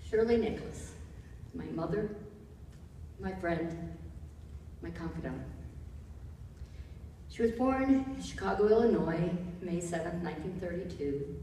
Shirley Nicholas, my mother, my friend, my confidant. She was born in Chicago, Illinois, May 7, 1932,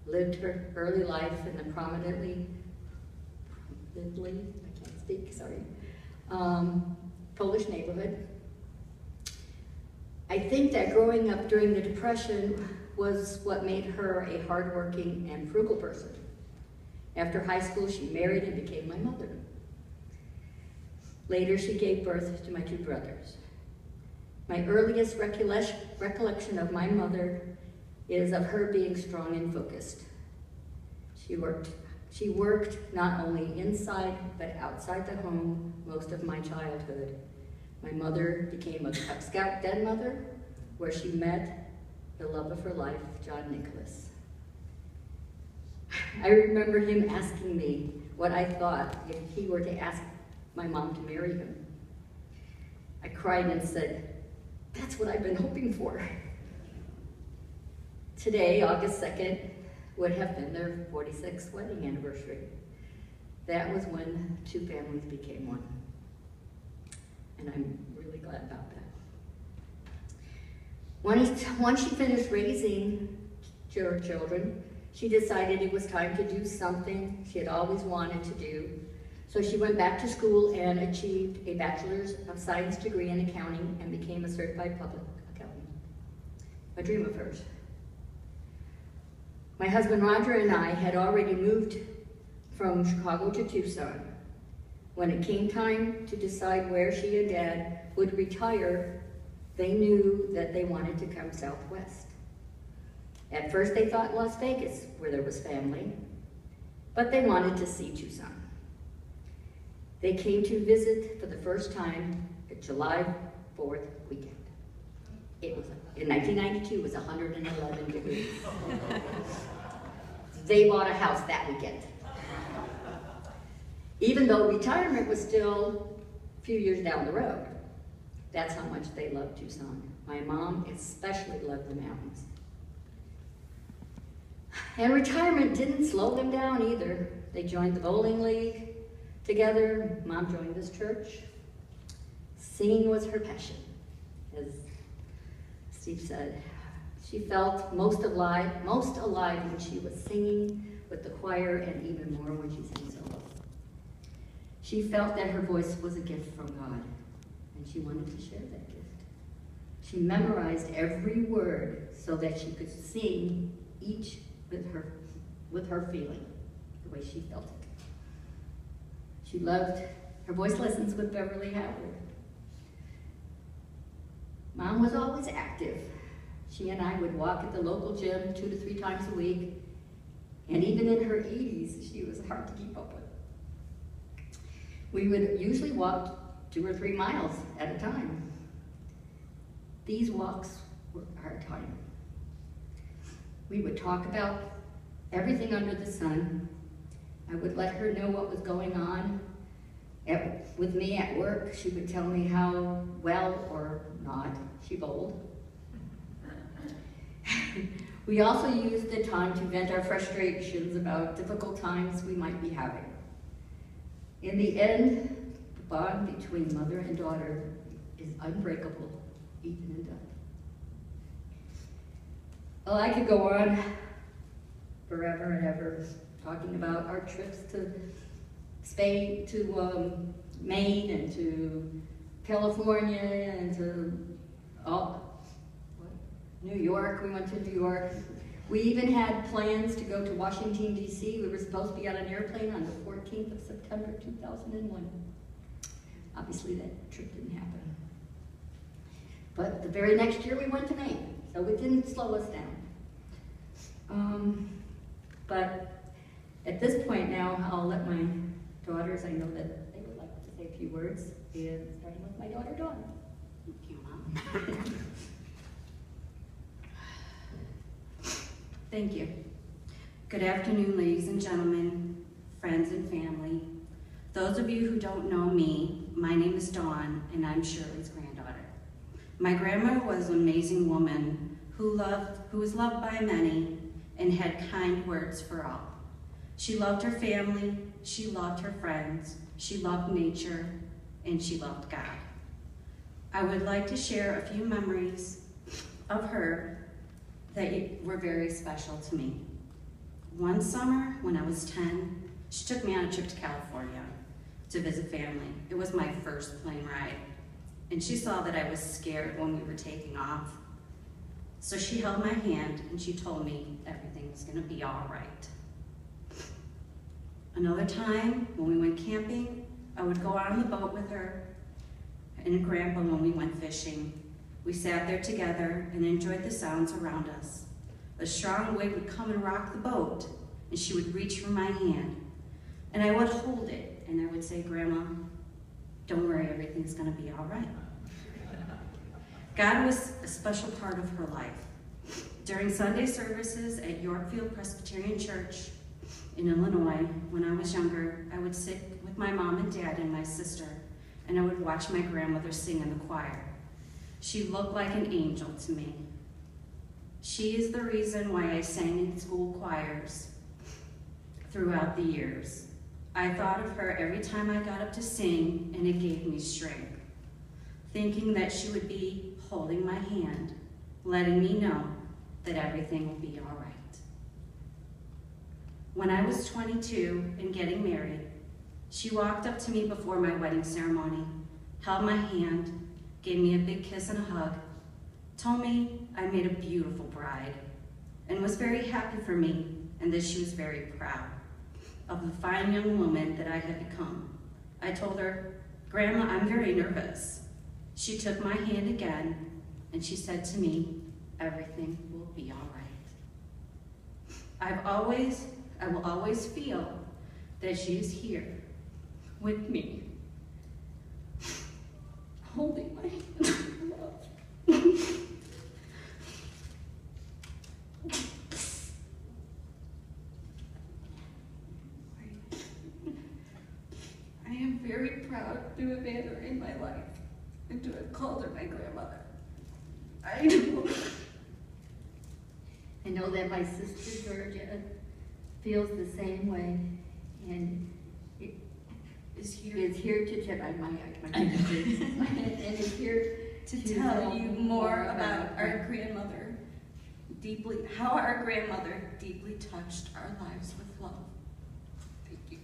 lived her early life in the prominently, I can't speak, sorry, Polish neighborhood. I think that growing up during the Depression was what made her a hardworking and frugal person. After high school, she married and became my mother. Later, she gave birth to my two brothers. My earliest recollection of my mother is of her being strong and focused. She worked not only inside but outside the home most of my childhood. My mother became a Cub Scout den mother, where she met the love of her life, John Nicholas. I remember him asking me what I thought if he were to ask my mom to marry him. I cried and said, "That's what I've been hoping for." Today, August 2nd, would have been their 46th wedding anniversary. That was when two families became one. And I'm really glad about that. Once she finished raising her children, she decided it was time to do something she had always wanted to do. So she went back to school and achieved a Bachelor's of Science degree in accounting and became a certified public accountant. A dream of hers. My husband Roger and I had already moved from Chicago to Tucson. When it came time to decide where she and Dad would retire, they knew that they wanted to come southwest. At first they thought Las Vegas, where there was family, but they wanted to see Tucson. They came to visit for the first time at July 4th weekend. It was, in 1992, it was 111 degrees. They bought a house that weekend. Even though retirement was still a few years down the road. That's how much they loved Tucson. My mom especially loved the mountains. And retirement didn't slow them down either. They joined the bowling league together. Mom joined this church. Singing was her passion, as Steve said. She felt most alive when she was singing with the choir, and even more when she sang solo. She felt that her voice was a gift from God, and she wanted to share that gift. She memorized every word so that she could sing each with her feeling, the way she felt it. She loved her voice lessons with Beverly Howard. Mom was always active. She and I would walk at the local gym 2 to 3 times a week, and even in her 80s, she was hard to keep up with. We would usually walk 2 or 3 miles at a time. These walks were our time. We would talk about everything under the sun. I would let her know what was going on with me at work. She would tell me how well or not she bowled. We also used the time to vent our frustrations about difficult times we might be having. In the end, the bond between mother and daughter is unbreakable, even in death. Well, I could go on forever and ever talking about our trips to Spain, to Maine, and to California, and to New York. We went to New York. We even had plans to go to Washington, D.C. We were supposed to be on an airplane on the 14th of September, 2001. Obviously, that trip didn't happen. But the very next year, we went to Maine, so it didn't slow us down. But at this point now, I'll let my daughters, I know that they would like to say a few words, and starting with my daughter, Dawn. Thank you, Mom. Thank you. Good afternoon, ladies and gentlemen, friends and family. Those of you who don't know me, my name is Dawn, and I'm Shirley's granddaughter. My grandmother was an amazing woman who was loved by many and had kind words for all. She loved her family, she loved her friends, she loved nature, and she loved God. I would like to share a few memories of her that were very special to me. One summer when I was 10, she took me on a trip to California to visit family. It was my first plane ride, and she saw that I was scared when we were taking off. So she held my hand and she told me everything was gonna be all right. Another time, when we went camping, I would go out on the boat with her and Grandpa when we went fishing. We sat there together and enjoyed the sounds around us. A strong wave would come and rock the boat, and she would reach for my hand, and I would hold it, and I would say, Grandma, don't worry, everything's gonna be all right. God was a special part of her life. During Sunday services at Yorkfield Presbyterian Church in Illinois, when I was younger, I would sit with my mom and dad and my sister, and I would watch my grandmother sing in the choir. She looked like an angel to me. She is the reason why I sang in school choirs throughout the years. I thought of her every time I got up to sing, and it gave me strength, thinking that she would be holding my hand, letting me know that everything will be all right. When I was 22 and getting married, she walked up to me before my wedding ceremony, held my hand, gave me a big kiss and a hug, told me I made a beautiful bride, and was very happy for me and that she was very proud of the fine young woman that I had become. I told her, Grandma, I'm very nervous. She took my hand again and she said to me, everything will be all right. I will always feel that she is here with me, holding my hand. I am very proud to have had her in my life and to have called her my grandmother. I know that my sister Georgette feels the same way, and is here to tell and is here to tell you more about our grandmother, how our grandmother deeply touched our lives with love. Thank you.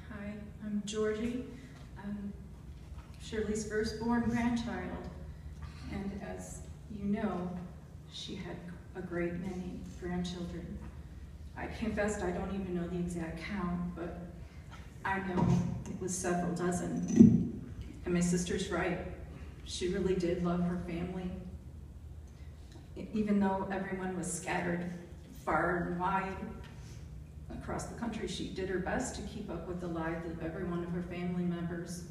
Hi, I'm Georgie. I'm Shirley's firstborn grandchild, and as you know, she had a great many grandchildren. I confessed I don't even know the exact count, but I know it was several dozen. And my sister's right. She really did love her family. Even though everyone was scattered far and wide across the country, she did her best to keep up with the lives of every one of her family members.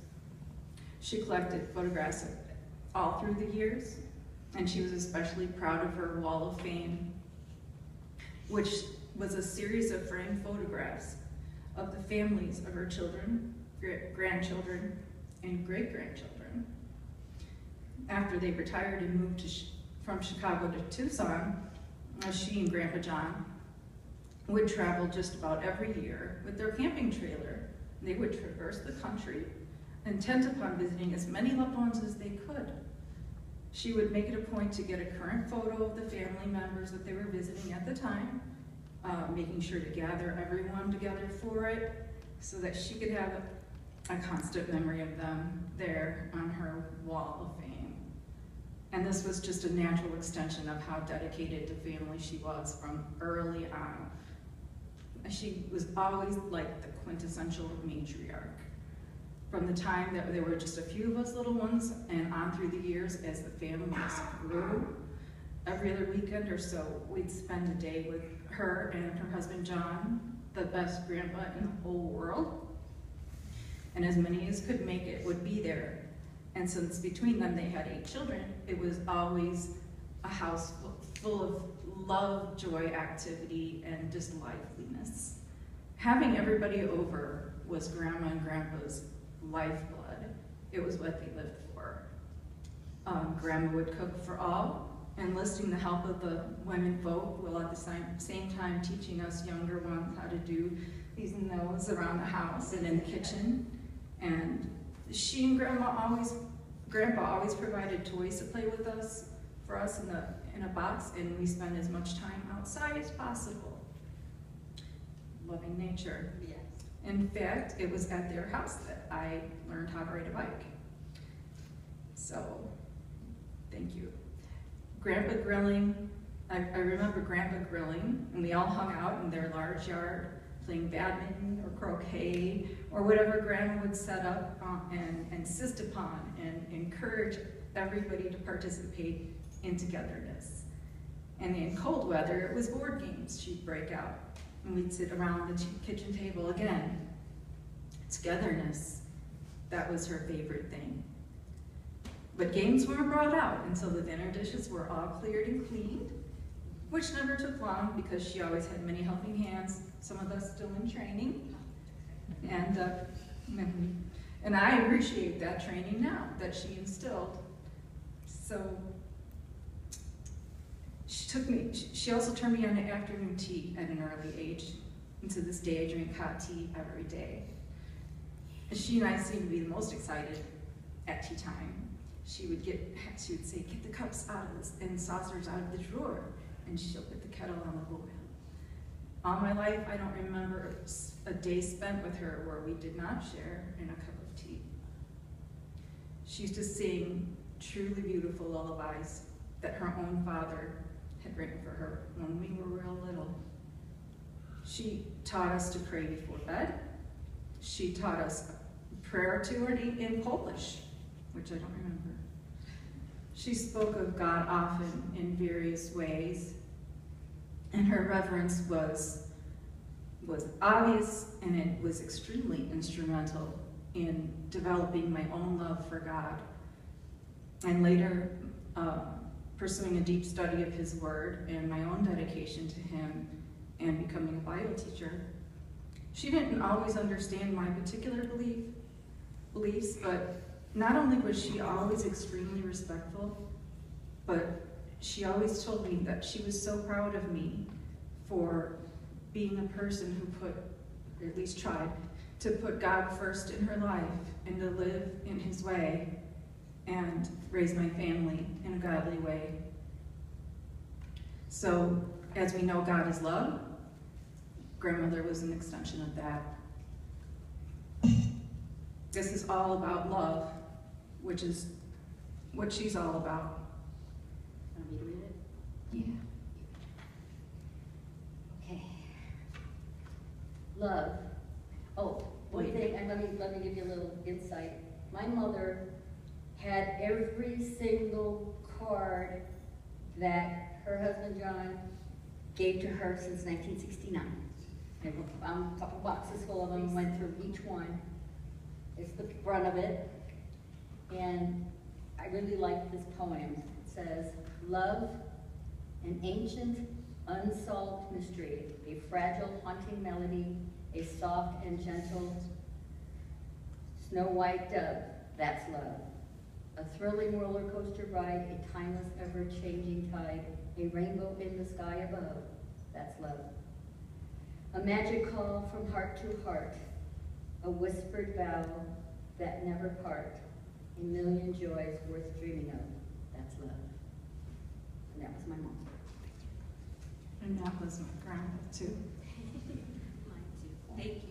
She collected photographs all through the years, and she was especially proud of her Wall of Fame, which was a series of framed photographs of the families of her children, grandchildren, and great-grandchildren. After they retired and moved from Chicago to Tucson, she and Grandpa John would travel just about every year with their camping trailer. They would traverse the country, intent upon visiting as many loved ones as they could. She would make it a point to get a current photo of the family members that they were visiting at the time, making sure to gather everyone together for it so that she could have a constant memory of them there on her Wall of Fame. And this was just a natural extension of how dedicated to family she was from early on. She was always like the quintessential matriarch. From the time that there were just a few of us little ones and on through the years as the families grew, every other weekend or so, we'd spend a day with her and her husband John, the best grandpa in the whole world. And as many as could make it would be there. And since between them they had 8 children, it was always a house full of love, joy, activity, and just liveliness. Having everybody over was Grandma and Grandpa's lifeblood. It was what they lived for. Grandma would cook for all, enlisting the help of the women folk, while at the same time teaching us younger ones how to do these and those around the house and in the kitchen. And she and Grandpa always provided toys to play with us, for us in a box, and we spent as much time outside as possible, loving nature. Yes. In fact, it was at their house that I learned how to ride a bike. So, thank you. Grandpa grilling, I remember Grandpa grilling, and we all hung out in their large yard, playing badminton or croquet, or whatever Grandma would set up and insist upon, and encourage everybody to participate in togetherness. And in cold weather, it was board games she'd break out, and we'd sit around the kitchen table again. Togetherness, that was her favorite thing. But games weren't brought out until the dinner dishes were all cleared and cleaned, which never took long because she always had many helping hands, some of us still in training. And I appreciate that training now that she instilled. So she also turned me on to afternoon tea at an early age. And to this day, I drink hot tea every day. And she and I seem to be the most excited at tea time. She would say, get the cups out of this and saucers out of the drawer, and she'll put the kettle on the boil. All my life, I don't remember a day spent with her where we did not share in a cup of tea. She used to sing truly beautiful lullabies that her own father had written for her when we were real little. She taught us to pray before bed. She taught us prayer to her in Polish, which I don't remember. She spoke of God often in various ways, and her reverence was obvious, and it was extremely instrumental in developing my own love for God, and later pursuing a deep study of His Word and my own dedication to Him and becoming a Bible teacher. She didn't always understand my particular beliefs, but not only was she always extremely respectful, but she always told me that she was so proud of me for being a person who put, or at least tried, to put God first in her life and to live in His way and raise my family in a godly way. So, as we know, God is love. Grandmother was an extension of that. This is all about love, which is what she's all about. Want me to read it? Yeah. Okay. Love. Oh, one thing, and let me give you a little insight. My mother had every single card that her husband John gave to her since 1969. I found a couple boxes full of them, went through each one. It's the front of it. And I really like this poem. It says, love, an ancient, unsolved mystery, a fragile, haunting melody, a soft and gentle snow white dove, that's love. A thrilling roller coaster ride, a timeless, ever-changing tide, a rainbow in the sky above, that's love. A magic call from heart to heart, a whispered vow that never part, a million joys worth dreaming of, that's love. And that was my mom. And that was my grandma, too. Mine too. Thank you.